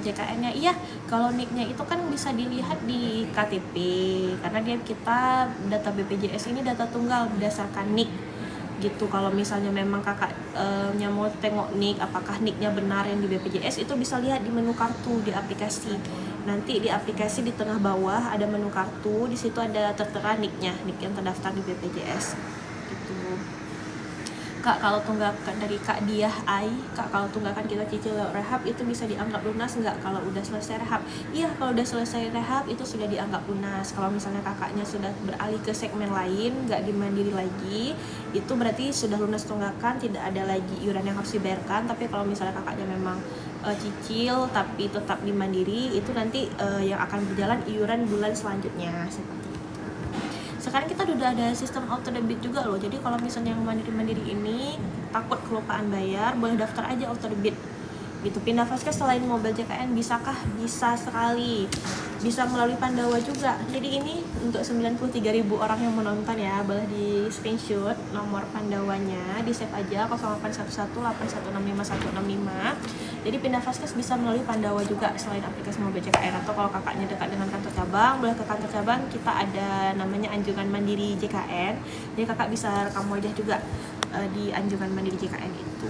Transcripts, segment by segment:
JKN-nya. Iya, kalau NIK-nya itu kan bisa dilihat di KTP, karena kita data BPJS ini data tunggal berdasarkan NIK gitu. Kalau misalnya memang kakaknya mau tengok NIK, apakah NIK-nya benar yang di BPJS, itu bisa lihat di menu kartu di aplikasi. Nanti di aplikasi di tengah bawah ada menu kartu, di situ ada tertera NIK-nya, NIK yang terdaftar di BPJS gitu. Kak, kalau tunggakan dari Kak Diah Ai, Kak, kalau tunggakan kita cicil rehab itu bisa dianggap lunas nggak kalau udah selesai rehab? Iya, kalau udah selesai rehab itu sudah dianggap lunas. Kalau misalnya kakaknya sudah beralih ke segmen lain, nggak di mandiri lagi, itu berarti sudah lunas tunggakan, tidak ada lagi iuran yang harus dibayarkan. Tapi kalau misalnya kakaknya memang cicil tapi tetap di mandiri, itu nanti yang akan berjalan iuran bulan selanjutnya. Sekarang kita udah ada sistem auto debit juga loh. Jadi kalau misalnya yang mandiri ini takut kelupaan bayar, boleh daftar aja auto debit gitu. Pindah Vaskes selain mobil JKN bisakah? Bisa sekali, bisa melalui Pandawa juga. Jadi ini untuk 93.000 orang yang menonton ya, boleh di screenshot nomor Pandawanya, di save aja 081181651165. Jadi pindah Vaskes bisa melalui Pandawa juga selain aplikasi mobil JKN. Atau kalau kakaknya dekat dengan kantor cabang, boleh ke kantor cabang, kita ada namanya Anjungan Mandiri JKN. Jadi kakak bisa rekam wajah juga di Anjungan Mandiri JKN itu.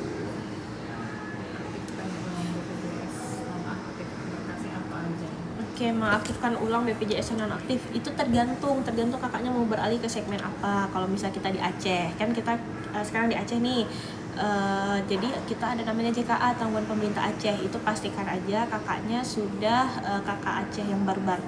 Oke, mengaktifkan ulang BPJS non aktif itu tergantung kakaknya mau beralih ke segmen apa. Kalau misalnya kita di Aceh, kan kita sekarang di Aceh nih, jadi kita ada namanya JKA, tanggungan pemerintah Aceh. Itu pastikan aja kakaknya sudah kakak Aceh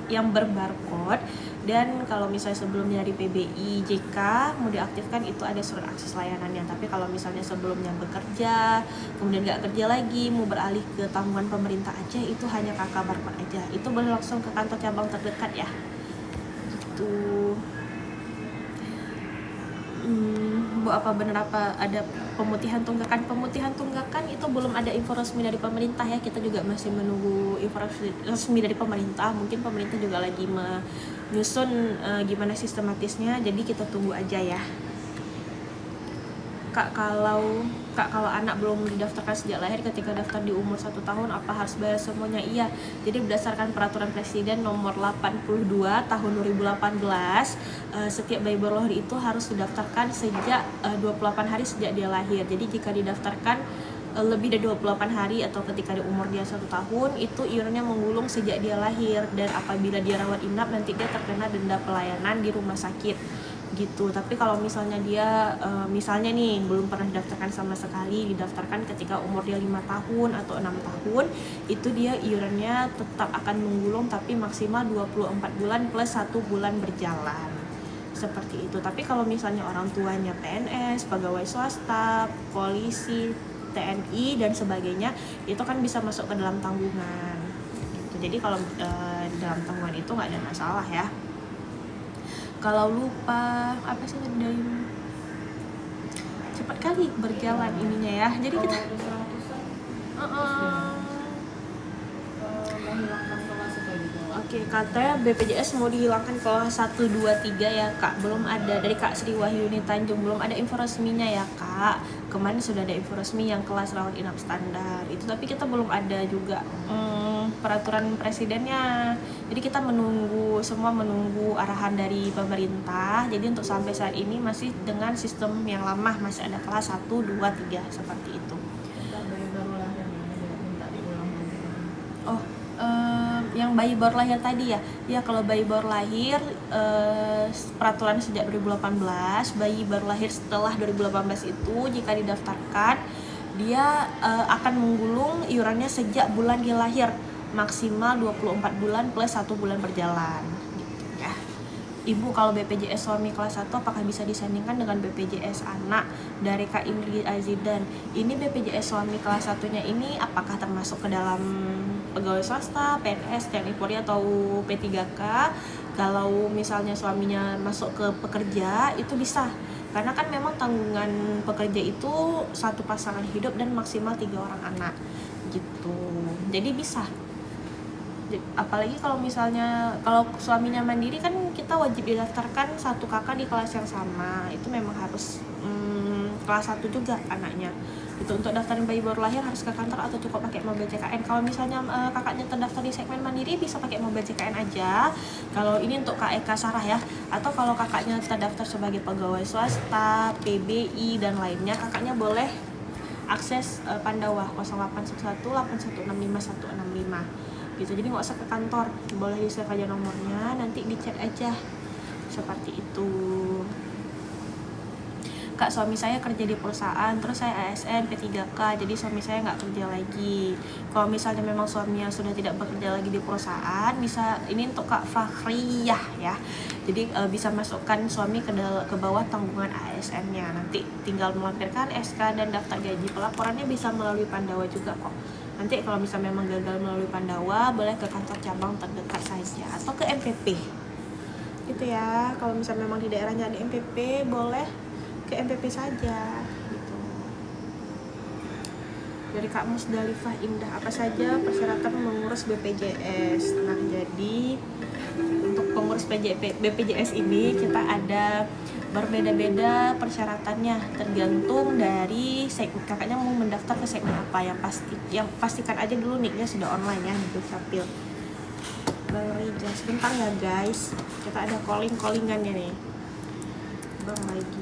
yang berbarcode. Dan kalau misalnya sebelumnya dari PBI JK mau diaktifkan, itu ada surat akses layanannya. Tapi kalau misalnya sebelumnya bekerja kemudian nggak kerja lagi, mau beralih ke tanggungan pemerintah Aceh, itu hanya kakak barcode aja. Itu boleh langsung ke kantor cabang terdekat ya gitu. Bu, apa benar apa ada pemutihan tunggakan? Pemutihan tunggakan itu belum ada info resmi dari pemerintah ya. Kita juga masih menunggu info resmi dari pemerintah. Mungkin pemerintah juga lagi menyusun gimana sistematisnya. Jadi kita tunggu aja ya. Kak, kalau anak belum didaftarkan sejak lahir, ketika daftar di umur 1 tahun, apa harus bayar semuanya? Iya, jadi berdasarkan peraturan presiden nomor 82 tahun 2018, setiap bayi baru lahir itu harus didaftarkan sejak 28 hari sejak dia lahir. Jadi jika didaftarkan lebih dari 28 hari atau ketika di umur dia 1 tahun, itu iurannya menggulung sejak dia lahir. Dan apabila dia rawat inap, nanti dia terkena denda pelayanan di rumah sakit gitu. Tapi kalau misalnya dia misalnya nih belum pernah didaftarkan sama sekali, didaftarkan ketika umur dia 5 tahun atau 6 tahun, itu dia iurannya tetap akan menggulung, tapi maksimal 24 bulan plus 1 bulan berjalan seperti itu. Tapi kalau misalnya orang tuanya PNS, pegawai swasta, polisi, TNI dan sebagainya, itu kan bisa masuk ke dalam tanggungan gitu. Jadi kalau di dalam tanggungan itu nggak ada masalah ya. Kalau lupa apa sih dari cepat kali berjalan ininya ya. Jadi kita Oke, katanya BPJS mau dihilangkan kelas 1, 2, 3 ya Kak. Belum ada, dari Kak Sri Wahyuni Tanjung, belum ada info resminya ya Kak. Kemarin sudah ada info resmi yang kelas rawat inap standar itu, tapi kita belum ada juga peraturan presidennya. Jadi kita menunggu arahan dari pemerintah. Jadi untuk sampai saat ini masih dengan sistem yang lama, masih ada kelas 1, 2, 3 seperti itu. Yang bayi baru lahir tadi ya. Ya, kalau bayi baru lahir peraturan sejak 2018, bayi baru lahir setelah 2018 itu jika didaftarkan dia akan menggulung iurannya sejak bulan dia lahir, maksimal 24 bulan plus 1 bulan berjalan gitu ya. Ibu, kalau BPJS suami kelas 1 apakah bisa disandingkan dengan BPJS anak? Dari Kak Ingrid Azidan. Ini BPJS suami kelas 1-nya ini apakah termasuk ke dalam pegawai swasta, PNS, TNI Polri atau P3K? Kalau misalnya suaminya masuk ke pekerja, itu bisa. Karena kan memang tanggungan pekerja itu satu pasangan hidup dan maksimal 3 orang anak gitu. Jadi bisa. Apalagi kalau misalnya kalau suaminya mandiri kan kita wajib didaftarkan satu kakak di kelas yang sama. Itu memang harus kelas 1 juga anaknya. Itu untuk daftarin bayi baru lahir harus ke kantor atau cukup pakai mobil JKN. Kalau misalnya kakaknya terdaftar di segmen mandiri bisa pakai mobil JKN aja. Kalau ini untuk KEK Sarah ya. Atau kalau kakaknya terdaftar sebagai pegawai swasta, PBI dan lainnya, kakaknya boleh akses Pandawa 0811 8165 165 gitu. Jadi nggak usah ke kantor, boleh di save aja nomornya, nanti dicek aja seperti itu. Kak, suami saya kerja di perusahaan, terus saya ASN P3K, jadi suami saya nggak kerja lagi. Kalau misalnya memang suaminya sudah tidak bekerja lagi di perusahaan, bisa, ini untuk Kak Fakhriyah ya, jadi bisa masukkan suami ke bawah tanggungan ASN-nya. Nanti tinggal melampirkan SK dan daftar gaji. Pelaporannya bisa melalui Pandawa juga kok. Nanti kalau misalnya memang gagal melalui Pandawa, boleh ke kantor cabang terdekat saja atau ke MPP gitu ya. Kalau misalnya memang di daerahnya ada MPP, boleh ke MPP saja gitu. Dari Kak Musdalifah Indah, apa saja persyaratan mengurus BPJS? Nah, jadi untuk pengurus BPJS ini kita ada berbeda-beda persyaratannya, tergantung dari segmen kakaknya mau mendaftar ke segmen apa. Yang pastikan aja dulu nicknya sudah online ya di Dukcapil. Bang Rija, sebentar ya guys, kita ada callingannya nih. Bang lagi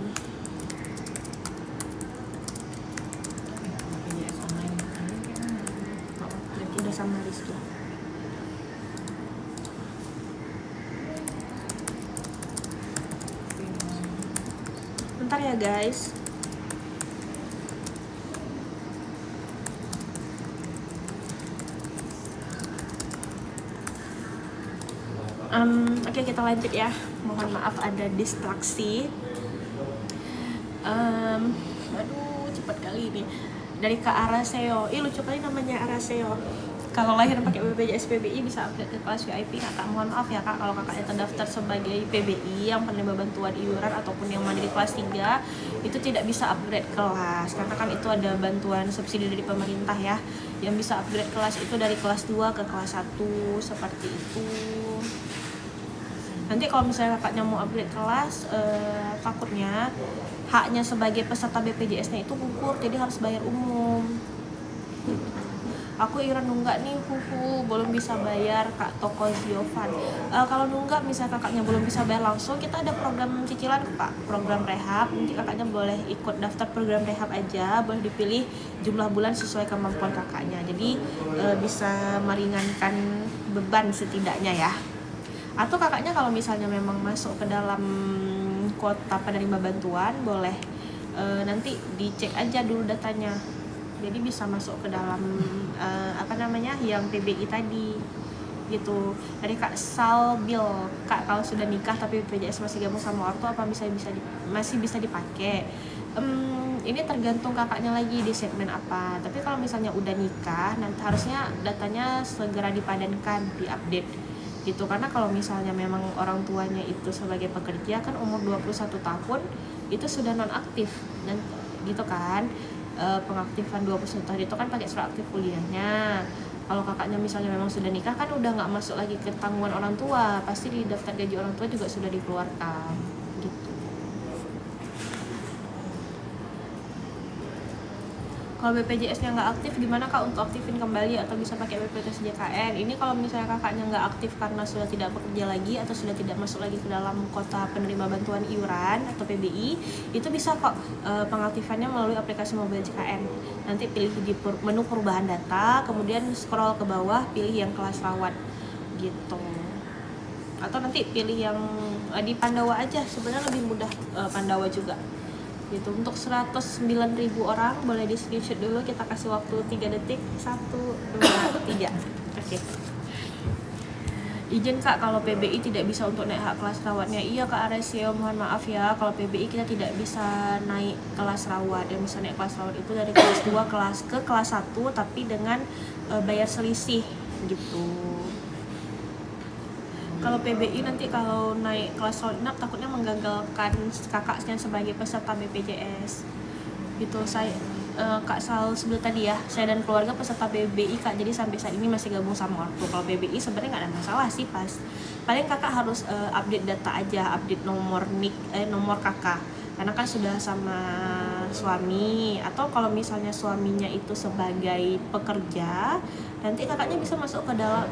udah sama Rizky. Bentar ya guys. Oke, kita lanjut ya. Mohon maaf ada distraksi. Aduh, cepat kali ini. Dari Kak Araseo. Lucu kali namanya Araseo. Kalau lahir pakai BPJS PBI bisa upgrade ke kelas VIP. Kak, mohon maaf ya Kak, kalau kakaknya terdaftar sebagai PBI yang penerima bantuan iuran ataupun yang mandiri kelas 3, itu tidak bisa upgrade kelas karena kan itu ada bantuan subsidi dari pemerintah ya. Yang bisa upgrade kelas itu dari kelas 2 ke kelas 1 seperti itu. Nanti kalau misalnya kakaknya mau upgrade kelas, takutnya haknya sebagai peserta BPJS-nya itu gugur, jadi harus bayar umum. Aku iuran nunggak nih, belum bisa bayar Kak Toko Ziovan. Kalau nunggak misalnya kakaknya belum bisa bayar langsung, kita ada program cicilan Pak, program rehab. Nanti kakaknya boleh ikut daftar program rehab aja, boleh dipilih jumlah bulan sesuai kemampuan kakaknya. Jadi bisa meringankan beban setidaknya ya. Atau kakaknya kalau misalnya memang masuk ke dalam kuota penerima bantuan, boleh nanti dicek aja dulu datanya. Jadi bisa masuk ke dalam yang PBI tadi gitu. Dari Kak Salbil, Kak, kalau sudah nikah tapi BPJS masih gabung sama ortu, apa masih bisa dipakai? Ini tergantung kakaknya lagi di segmen apa. Tapi kalau misalnya udah nikah, nanti harusnya datanya segera dipadankan, diupdate gitu. Karena kalau misalnya memang orang tuanya itu sebagai pekerja kan umur 21 tahun itu sudah nonaktif dan gitu kan. Pengaktifan 21 tahun itu kan pakai surat aktif kuliahnya. Kalau kakaknya misalnya memang sudah nikah kan udah nggak masuk lagi ke tanggungan orang tua, pasti di daftar gaji orang tua juga sudah dikeluarkan gitu. Kalau BPJS-nya nggak aktif, gimana Kak untuk aktifin kembali atau bisa pakai BPJS JKN? Ini kalau misalnya kakaknya nggak aktif karena sudah tidak bekerja lagi atau sudah tidak masuk lagi ke dalam kota penerima bantuan iuran atau PBI, itu bisa kok pengaktifannya melalui aplikasi mobil JKN. Nanti pilih di menu perubahan data, kemudian scroll ke bawah, pilih yang kelas rawat gitu. Atau nanti pilih yang di Pandawa aja, sebenarnya lebih mudah Pandawa juga. Gitu. Untuk 109.000 orang boleh di screenshot dulu, kita kasih waktu 3 detik. 1, 2, 3. Oke. Izin Kak, kalau PBI tidak bisa untuk naik hak kelas rawatnya. Iya Kak Aresio, mohon maaf ya, kalau PBI kita tidak bisa naik kelas rawat. Yang bisa naik kelas rawat itu dari kelas 2 ke kelas 1 tapi dengan bayar selisih gitu. Kalau PBI nanti kalau naik kelas rawat inap takutnya menggagalkan kakaknya sebagai peserta BPJS gitu. Saya Kak Sal sebelum tadi ya, saya dan keluarga peserta PBI Kak, jadi sampai saat ini masih gabung sama ortu. Kalau PBI sebenarnya nggak ada masalah sih, paling kakak harus update data aja, update nomor NIK, nomor kakak, karena kan sudah sama suami, atau kalau misalnya suaminya itu sebagai pekerja, nanti kakaknya bisa masuk ke dalam